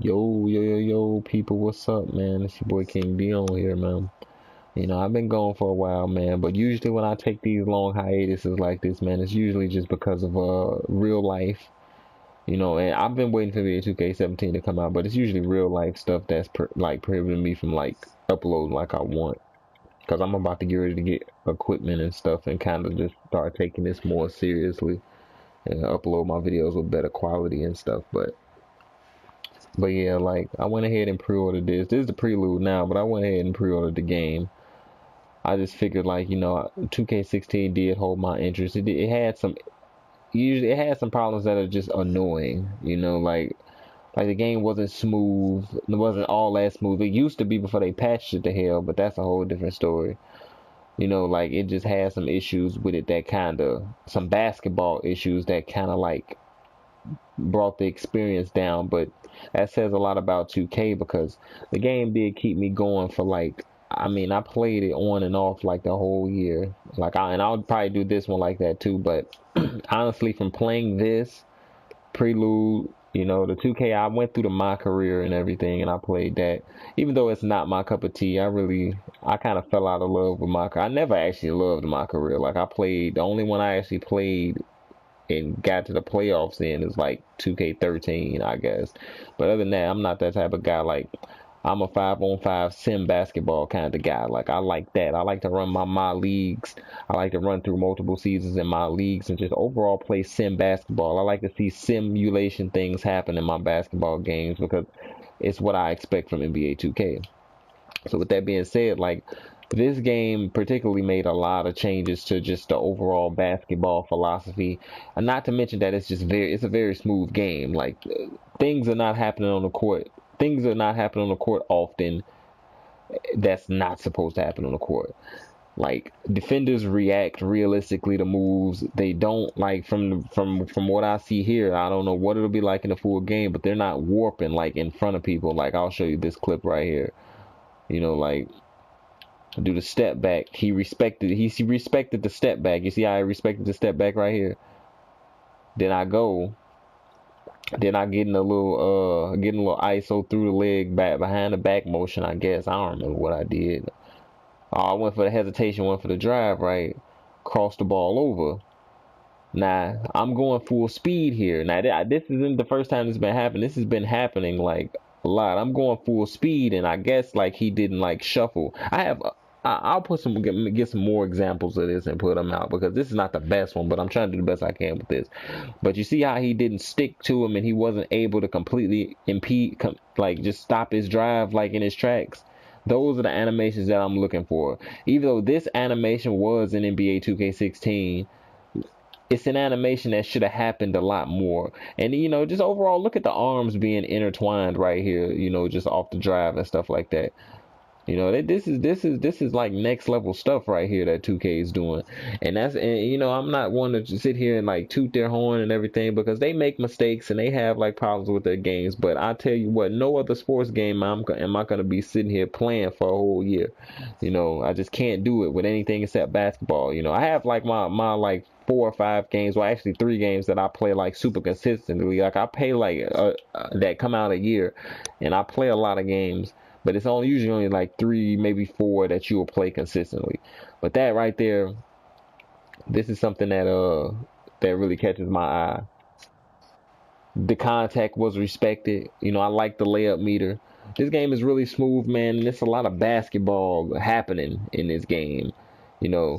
Yo, people, what's up, man? It's your boy King D on here, man. I've been gone for a while, man, but usually when I take these long hiatuses like this, man, it's usually just because of real life, and I've been waiting for the 2K17 to come out, but it's usually real life stuff that's prohibiting me from like uploading like I want, because I'm about to get ready to get equipment and stuff and kind of just start taking this more seriously and upload my videos with better quality and stuff, but yeah, like I went ahead and pre-ordered this. This is the prelude now, but I went ahead and pre-ordered the game. I just figured, like, 2K16 did hold my interest. It had some, usually it had some problems that are just annoying. Like the game wasn't smooth. It wasn't all that smooth. It used to be before they patched it to hell, but that's a whole different story. Like it just had some issues with it that kind of some basketball issues that kind of like brought the experience down, but that says a lot about 2K because the game did keep me going for like, I mean, I played it on and off like the whole year. And I'll probably do this one like that too, but honestly, from playing this Prelude, the 2K, I went through my career and everything, and I played that. Even though it's not my cup of tea, I kind of fell out of love with my. I never actually loved my career. Like I played, the only one I actually played and got to the playoffs in is like 2K13, I guess. But other than that, I'm not that type of guy. Like I'm a 5-on-5 sim basketball kind of guy. Like I like that. I like to run my leagues. I like to run through multiple seasons in my leagues and just overall play sim basketball. I like to see simulation things happen in my basketball games because it's what I expect from NBA 2K. So with that being said, like this game particularly made a lot of changes to just the overall basketball philosophy, and not to mention that it's a very smooth game. Like things are not happening on the court. Things are not happening on the court often. That's not supposed to happen on the court. Like defenders react realistically to moves. They don't like from what I see here. I don't know what it'll be like in a full game, but they're not warping like in front of people. Like I'll show you this clip right here. Like do the step back. He respected the step back. You see how I respected the step back right here? Then I go. Then I getting a little ISO through the leg back behind the back motion, I guess. I don't remember what I did. I went for the hesitation, went for the drive, right? Crossed the ball over. Now I'm going full speed here. Now this isn't the first time this has been happening. This has been happening like a lot. I'm going full speed, and I guess like he didn't like shuffle. I'll get some more examples of this and put them out because this is not the best one, but I'm trying to do the best I can with this. But you see how he didn't stick to him and he wasn't able to completely like just stop his drive like in his tracks. Those are the animations that I'm looking for. Even though this animation was in NBA 2K16, it's an animation that should have happened a lot more. And just overall, look at the arms being intertwined right here. Just off the drive and stuff like that. This is like next level stuff right here that 2K is doing, and I'm not one to sit here and like toot their horn and everything because they make mistakes and they have like problems with their games. But I tell you what, no other sports game am I gonna be sitting here playing for a whole year. I just can't do it with anything except basketball. I have like my like 4 or 5 games, well actually 3 games that I play like super consistently. Like I play like that come out a year, and I play a lot of games. But it's usually only like 3, maybe 4 that you will play consistently. But that right there, this is something that really catches my eye. The contact was respected. I like the layup meter. This game is really smooth, man. And there's a lot of basketball happening in this game. You know,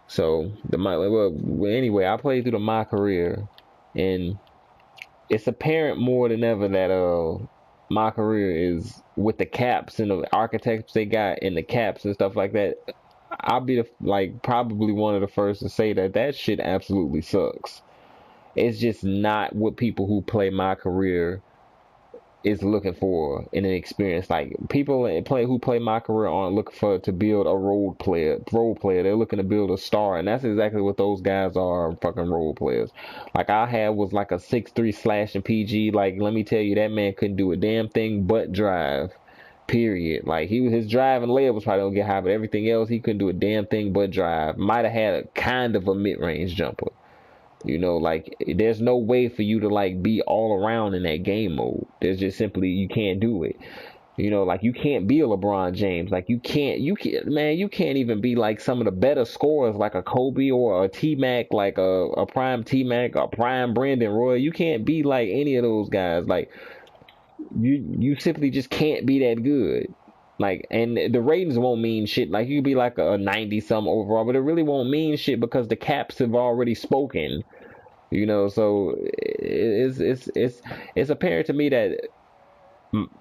so anyway, I played through my career, and it's apparent more than ever that my career is with the caps and the architects they got and the caps and stuff like that. I'll be like probably one of the first to say that shit absolutely sucks. It's just not what people who play my career is looking for in an experience. Like people who play my career aren't looking for to build a role player. They're looking to build a star, and that's exactly what those guys are. Fucking role players. Like I had was like a 6'3" slashing PG. Like let me tell you, that man couldn't do a damn thing but drive. Period. Like his drive and layup was probably gonna get high, but everything else he couldn't do a damn thing but drive. Might have had a kind of a mid range jumper. You know, like there's no way for you to like be all around in that game mode. There's just simply you can't do it. You know, like you can't be a LeBron James. Like you can't, man, you can't even be like some of the better scorers like a Kobe or a T Mac, like a prime T Mac, a prime Brandon Roy. You can't be like any of those guys. Like you simply just can't be that good. Like, and the ratings won't mean shit. Like you could be like a 90 some overall, but it really won't mean shit because the caps have already spoken. You know, so it's apparent to me that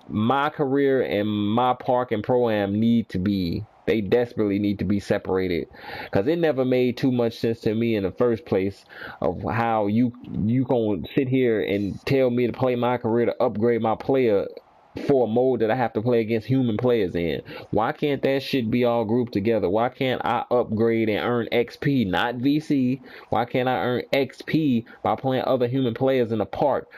my career and my park and pro-am they desperately need to be separated, because it never made too much sense to me in the first place of how you gonna sit here and tell me to play my career to upgrade my player for a mode that I have to play against human players in. Why can't that shit be all grouped together? Why can't I upgrade and earn XP, not VC? Why can't I earn XP by playing other human players in the park?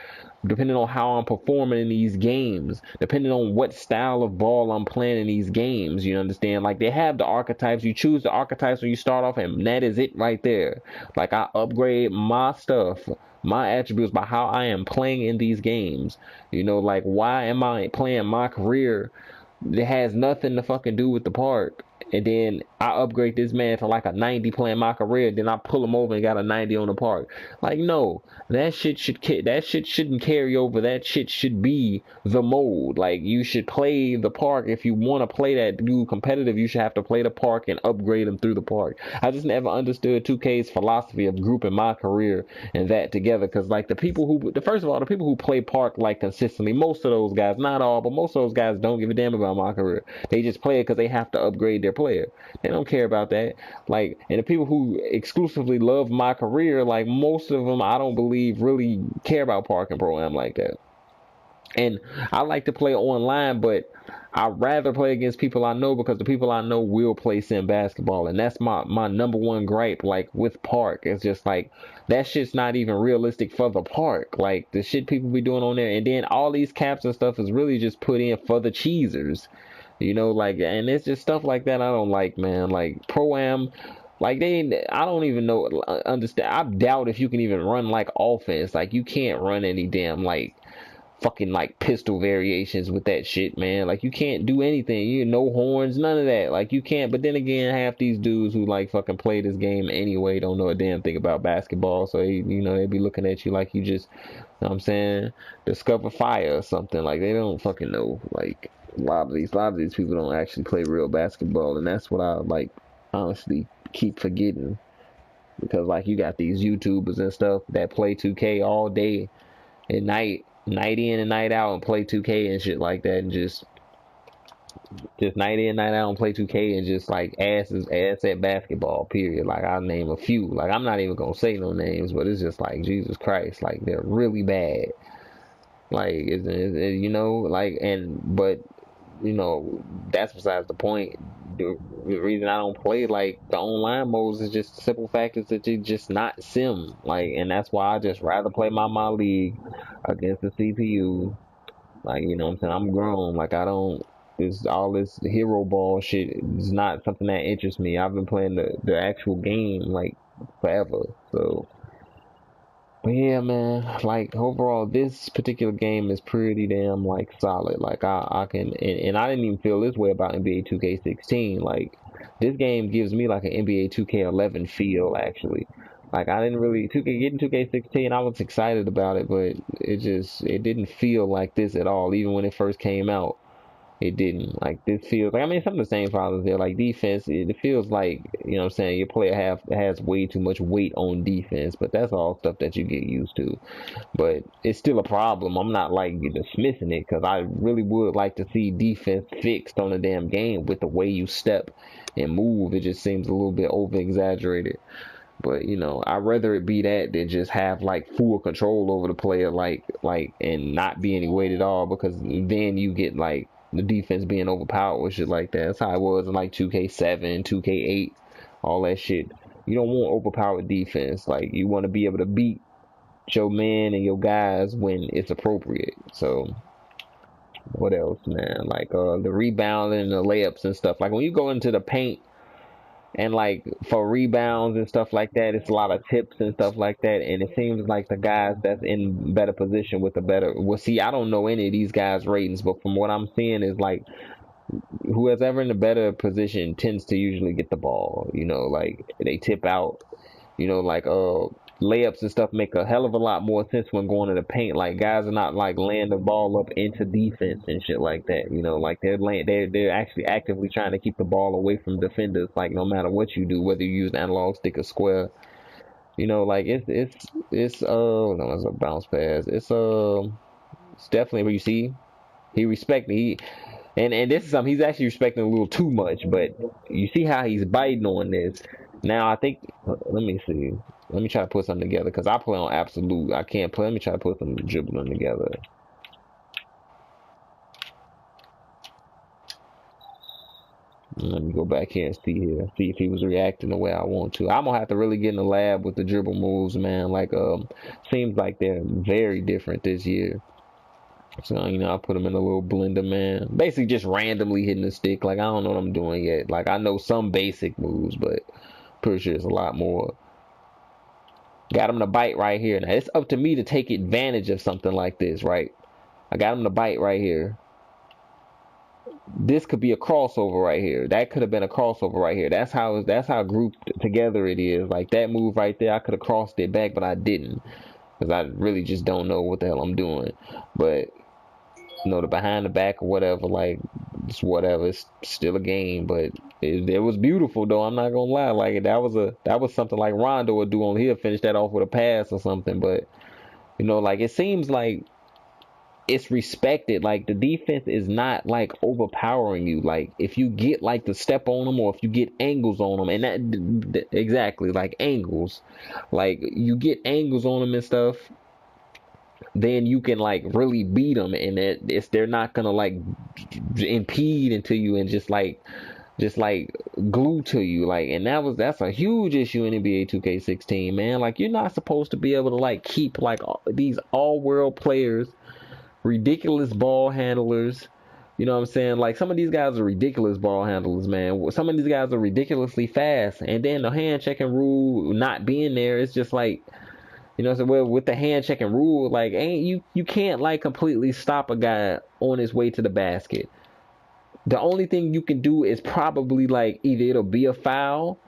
Depending on how I'm performing in these games, depending on what style of ball I'm playing in these games, you understand? Like they have the archetypes, you choose the archetypes when you start off, and that is it right there. Like I upgrade my stuff, my attributes by how I am playing in these games. You know, like why am I playing my career? It has nothing to fucking do with the park. And then I upgrade this man to like a 90 playing my career. Then I pull him over and got a 90 on the park. Like no, that shit shouldn't carry over. That shit should be the mode. Like you should play the park if you want to play that dude competitive. You should have to play the park and upgrade him through the park. I just never understood 2K's philosophy of grouping my career and that together. Because like the people who play park like consistently, most of those guys, not all, but most of those guys don't give a damn about my career. They just play it because they have to upgrade their player. They don't care about that. Like, and the people who exclusively love my career, like most of them, I don't believe really care about park and pro-am like that. And I like to play online, but I'd rather play against people I know, because the people I know will play sim basketball. And that's my number one gripe, like with park. It's just like that shit's not even realistic for the park. Like the shit people be doing on there, and then all these caps and stuff is really just put in for the cheesers. You know, like, and it's just stuff like that I don't like, man. Like pro-am, like I don't even know, understand. I doubt if you can even run like offense. Like you can't run any damn like fucking like pistol variations with that shit, man. Like you can't do anything. You no horns, none of that. Like you can't. But then again, half these dudes who like fucking play this game anyway don't know a damn thing about basketball. So they be looking at you like you just, you know what I'm saying, discover fire or something. Like they don't fucking know. Like a lot of these people don't actually play real basketball, and that's what I like honestly keep forgetting. Because like you got these YouTubers and stuff that play 2K all day and night in and night out and play 2K and shit like that, and just night in night out and play 2K and just like ass at basketball, period. Like I'll name a few. Like I'm not even gonna say no names, but it's just like Jesus Christ, like they're really bad. Like you know, like, and but you know, that's besides the point. The reason I don't play like the online modes is just the simple fact is that you're just not sim. Like, and that's why I just rather play my league against the CPU. Like, you know what I'm saying? I'm grown. Like, I don't. All this hero ball shit is not something that interests me. I've been playing the actual game like forever. So, but yeah, man. Like overall, this particular game is pretty damn like solid. Like I can, and I didn't even feel this way about NBA 2K16. Like this game gives me like an NBA 2K11 feel actually. Like I didn't really 2K getting 2K16. I was excited about it, but it didn't feel like this at all. Even when it first came out, it didn't. Like this feels like, I mean, some of the same problems there. Like defense, it feels like, you know what I'm saying, your player has way too much weight on defense, but that's all stuff that you get used to. But it's still a problem. I'm not like dismissing it, because I really would like to see defense fixed on the damn game with the way you step and move. It just seems a little bit over exaggerated. But you know, I'd rather it be that than just have like full control over the player, like and not be any weight at all, because then you get like the defense being overpowered with shit like that. That's how it was in like 2K7, 2K8, all that shit. You don't want overpowered defense. Like you want to be able to beat your man and your guys when it's appropriate. So what else, man? Like the rebounding and the layups and stuff. Like when you go into the paint And like for rebounds and stuff like that, it's a lot of tips and stuff like that. And it seems like the guys that's in better position with the better. Well, see, I don't know any of these guys' ratings, but from what I'm seeing is like whoever's ever in a better position tends to usually get the ball. You know, like they tip out. You know, like layups and stuff make a hell of a lot more sense when going to the paint. Like guys are not like laying the ball up into defense and shit like that. You know, like they're actually actively trying to keep the ball away from defenders. Like no matter what you do, whether you use an analog stick or square. You know, like it's no, it's a bounce pass. It's definitely where you see he respect he and this is something he's actually respecting a little too much, but you see how he's biting on this. Now I think let me see. Let me try to put something together because I play on absolute. I can't play. Let me try to put some dribbling together. Let me go back here and see if he was reacting the way I want to. I'm gonna have to really get in the lab with the dribble moves, man. Like seems like they're very different this year. So, you know, I put them in a little blender, man. Basically just randomly hitting the stick. Like, I don't know what I'm doing yet. Like, I know some basic moves, but pretty sure it's a lot more. Got him to bite right here. Now, it's up to me to take advantage of something like this, right? I got him to bite right here. This could be a crossover right here. That could have been a crossover right here. That's how grouped together it is. Like, that move right there, I could have crossed it back, but I didn't. Because I really just don't know what the hell I'm doing. But you know, the behind the back or whatever, like it's whatever. It's still a game, but it was beautiful though. I'm not gonna lie. Like that was something like Rondo would do on here, finish that off with a pass or something. But you know, like it seems like it's respected. Like the defense is not like overpowering you. Like if you get like the step on them or if you get angles on them, and that exactly like angles, like you get angles on them and stuff, then you can like really beat them, and they're not gonna like impede into you and just like glue to you, like, and that's a huge issue in NBA 2K16, man. Like you're not supposed to be able to like keep like these all world players, ridiculous ball handlers. You know what I'm saying? Like some of these guys are ridiculous ball handlers, man. Some of these guys are ridiculously fast, and then the hand checking rule not being there, it's just like, you know, so well, with the hand checking rule, like ain't you can't like completely stop a guy on his way to the basket. The only thing you can do is probably like either it'll be a foul,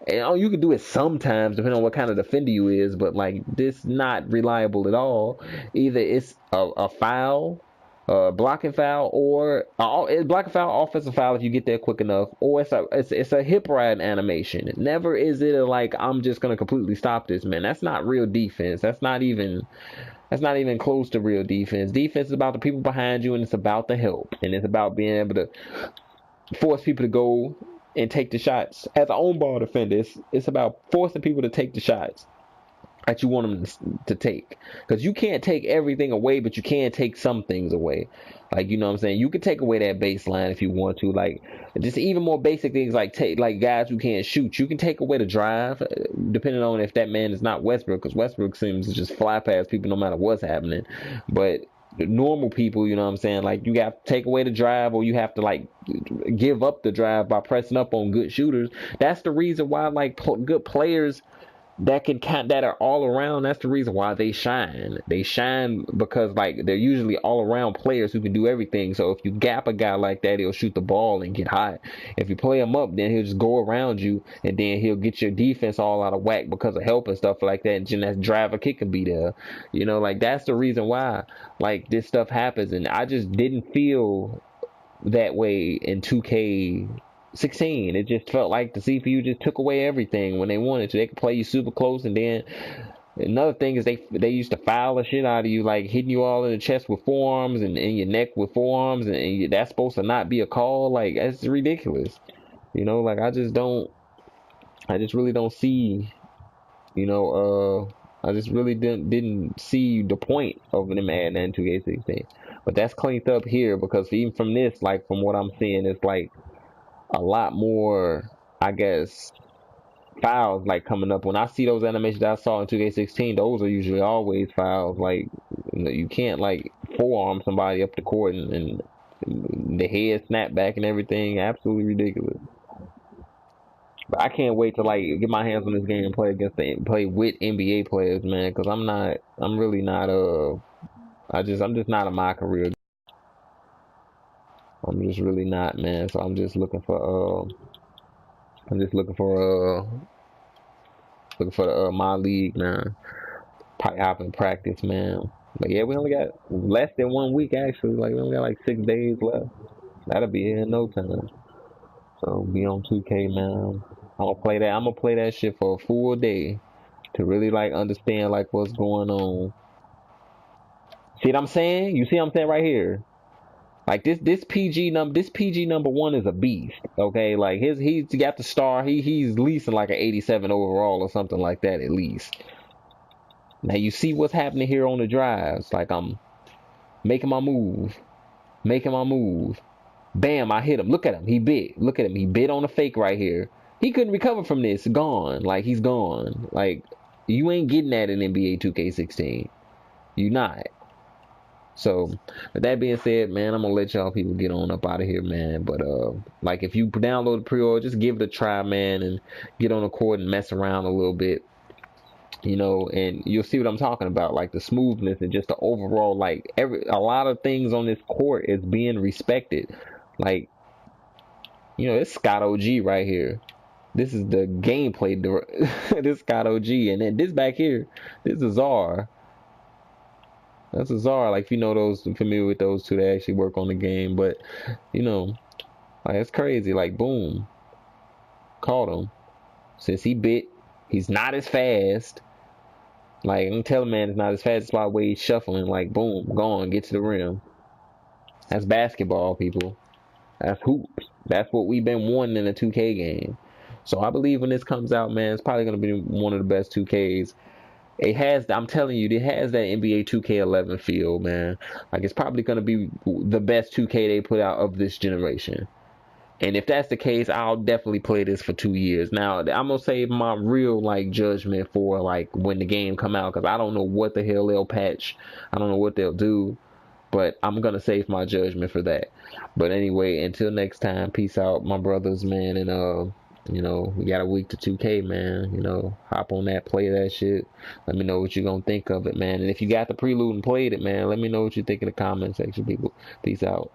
and oh, you can do it sometimes depending on what kind of defender you is, but like this not reliable at all. Either it's a foul, blocking foul, or it's blocking foul, offensive foul if you get there quick enough, or it's a hip ride animation. Never is it a, like I'm just gonna completely stop this, man. That's not real defense. That's not even close to real defense. Defense is about the people behind you, and it's about the help, and it's about being able to force people to go and take the shots. As an own ball defender, it's about forcing people to take the shots that you want them to take, because you can't take everything away, but you can take some things away. Like, you know what I'm saying, you can take away that baseline if you want to, like just even more basic things like take like guys who can't shoot, you can take away the drive, depending on if that man is not Westbrook, because Westbrook seems to just fly past people no matter what's happening. But the normal people, you know what I'm saying, like you have to take away the drive, or you have to like give up the drive by pressing up on good shooters. That's the reason why like good players that can count, that are all around, that's the reason why they shine because like they're usually all around players who can do everything. So if you gap a guy like that, he'll shoot the ball and get hot. If you play him up, then he'll just go around you, and then he'll get your defense all out of whack because of help and stuff like that, and then that drive or kick can be there. You know, like that's the reason why like this stuff happens, and I just didn't feel that way in 2K16. It just felt like the CPU just took away everything when they wanted to. They could play you super close, and then another thing is they used to foul the shit out of you, like hitting you all in the chest with forearms and in your neck with forearms, and that's supposed to not be a call. Like that's ridiculous. You know, like I just really don't see. You know, I just really didn't see the point of them adding that in 2K16. But that's cleaned up here, because even from this, like from what I'm seeing, it's like a lot more, I guess, fouls like coming up. When I see those animations that I saw in 2K16, those are usually always fouls. Like you can't like forearm somebody up the court, and the head snap back and everything. Absolutely ridiculous. But I can't wait to like get my hands on this game and play with NBA players, man. Because I'm really not I'm just not a my career. I'm just really not, man. So I'm just looking for my league, man. Hop in practice, man. But yeah, we only got less than 1 week actually. Like we only got like 6 days left. That'll be here in no time. So be on 2K, man. I'm gonna play that. I'm gonna play that shit for a full day to really like understand like what's going on. See what I'm saying? You see what I'm saying right here? Like this PG number one is a beast. Okay, like he's got the star. He's leasing like an 87 overall or something like that at least. Now you see what's happening here on the drives. Like I'm making my move, making my move. Bam! I hit him. Look at him. He bit. Look at him. He bit on a fake right here. He couldn't recover from this. Gone. Like he's gone. Like you ain't getting that in NBA 2K16. You not. So, with that being said, man, I'm gonna let y'all people get on up out of here, man. But like if you download the pre-order, just give it a try, man, and get on the court and mess around a little bit, you know, and you'll see what I'm talking about, like the smoothness and just the overall, like a lot of things on this court is being respected. Like, you know, it's Scott OG right here. This is the gameplay. This Scott OG, and then this back here, this is Czar. That's a Czar. Like, if you know those, familiar with those two, they actually work on the game. But, you know, like, it's crazy. Like, boom. Caught him. Since he bit, he's not as fast. Like, I'm telling man, it's not as fast as by the way he's shuffling. Like, boom, gone, get to the rim. That's basketball, people. That's hoops. That's what we've been wanting in a 2K game. So I believe when this comes out, man, it's probably going to be one of the best 2Ks. It has, I'm telling you, it has that NBA 2K11 feel, man. Like, it's probably going to be the best 2K they put out of this generation. And if that's the case, I'll definitely play this for 2 years. Now, I'm going to save my real, like, judgment for, like, when the game come out. Because I don't know what the hell they'll patch. I don't know what they'll do. But I'm going to save my judgment for that. But anyway, until next time, peace out, my brothers, man. And, you know, we got a week to 2K, man. You know, hop on that, play that shit. Let me know what you're going to think of it, man. And if you got the prelude and played it, man, let me know what you think in the comment section, people. Peace out.